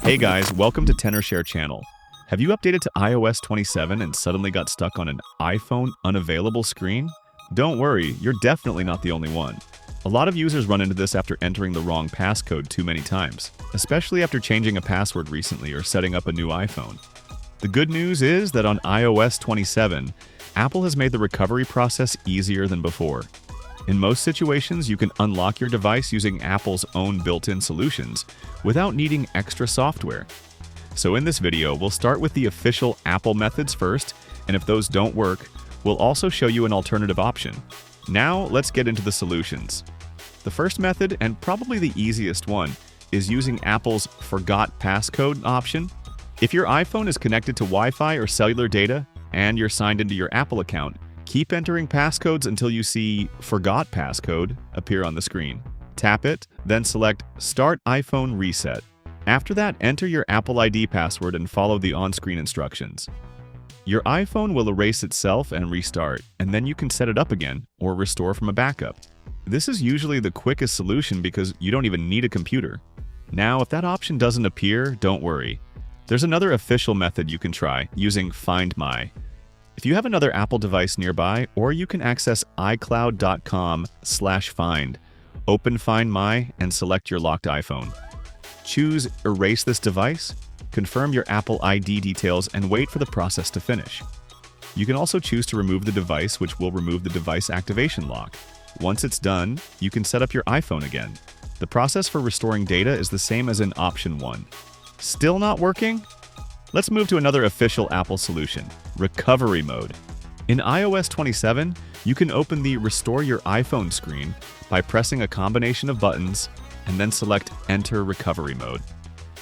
Hey guys, welcome to TenorShare channel. Have you updated to iOS 27 and suddenly got stuck on an iPhone unavailable screen? Don't worry, you're definitely not the only one. A lot of users run into this after entering the wrong passcode too many times, especially after changing a password recently or setting up a new iPhone. The good news is that on iOS 27, Apple has made the recovery process easier than before. In most situations, you can unlock your device using Apple's own built-in solutions without needing extra software. So in this video, we'll start with the official Apple methods first, and if those don't work, we'll also show you an alternative option. Now, let's get into the solutions. The first method, and probably the easiest one, is using Apple's Forgot Passcode option. If your iPhone is connected to Wi-Fi or cellular data, and you're signed into your Apple account, keep entering passcodes until you see Forgot Passcode appear on the screen. Tap it, then select Start iPhone Reset. After that, enter your Apple ID password and follow the on-screen instructions. Your iPhone will erase itself and restart, and then you can set it up again or restore from a backup. This is usually the quickest solution because you don't even need a computer. Now, if that option doesn't appear, don't worry. There's another official method you can try using Find My. If you have another Apple device nearby, or you can access iCloud.com/find, open Find My and select your locked iPhone. Choose Erase this device, confirm your Apple ID details, and wait for the process to finish. You can also choose to remove the device, which will remove the device activation lock. Once it's done, you can set up your iPhone again. The process for restoring data is the same as in Option 1. Still not working? Let's move to another official Apple solution, Recovery Mode. In iOS 27, you can open the Restore Your iPhone screen by pressing a combination of buttons and then select Enter Recovery Mode.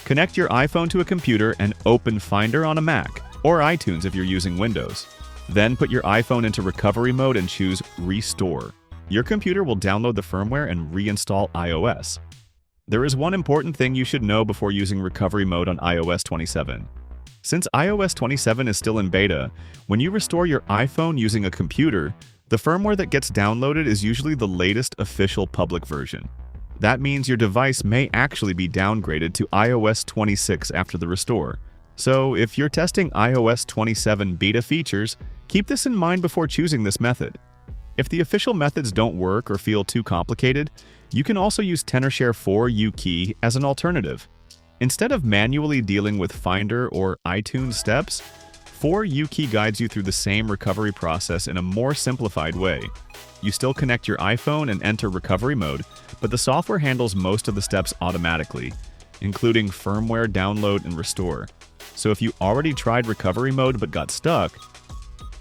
Connect your iPhone to a computer and open Finder on a Mac, or iTunes if you're using Windows. Then put your iPhone into Recovery Mode and choose Restore. Your computer will download the firmware and reinstall iOS. There is one important thing you should know before using Recovery Mode on iOS 27. Since iOS 27 is still in beta, when you restore your iPhone using a computer, the firmware that gets downloaded is usually the latest official public version. That means your device may actually be downgraded to iOS 26 after the restore. So if you're testing iOS 27 beta features, keep this in mind before choosing this method. If the official methods don't work or feel too complicated, you can also use TenorShare 4 UKey as an alternative. Instead of manually dealing with Finder or iTunes steps, 4 UKey guides you through the same recovery process in a more simplified way. You still connect your iPhone and enter recovery mode, but the software handles most of the steps automatically, including firmware download and restore. So if you already tried recovery mode but got stuck,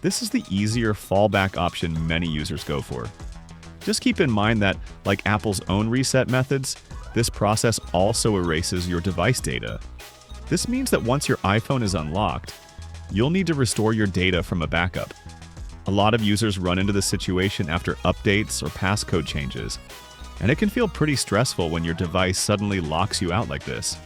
this is the easier fallback option many users go for. Just keep in mind that, like Apple's own reset methods, this process also erases your device data. This means that once your iPhone is unlocked, you'll need to restore your data from a backup. A lot of users run into this situation after updates or passcode changes, and it can feel pretty stressful when your device suddenly locks you out like this.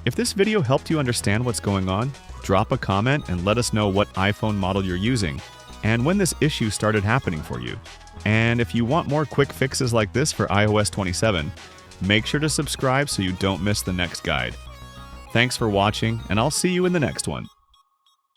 If this video helped you understand what's going on, drop a comment and let us know what iPhone model you're using and when this issue started happening for you. And if you want more quick fixes like this for iOS 27, make sure to subscribe so you don't miss the next guide. Thanks for watching, and I'll see you in the next one.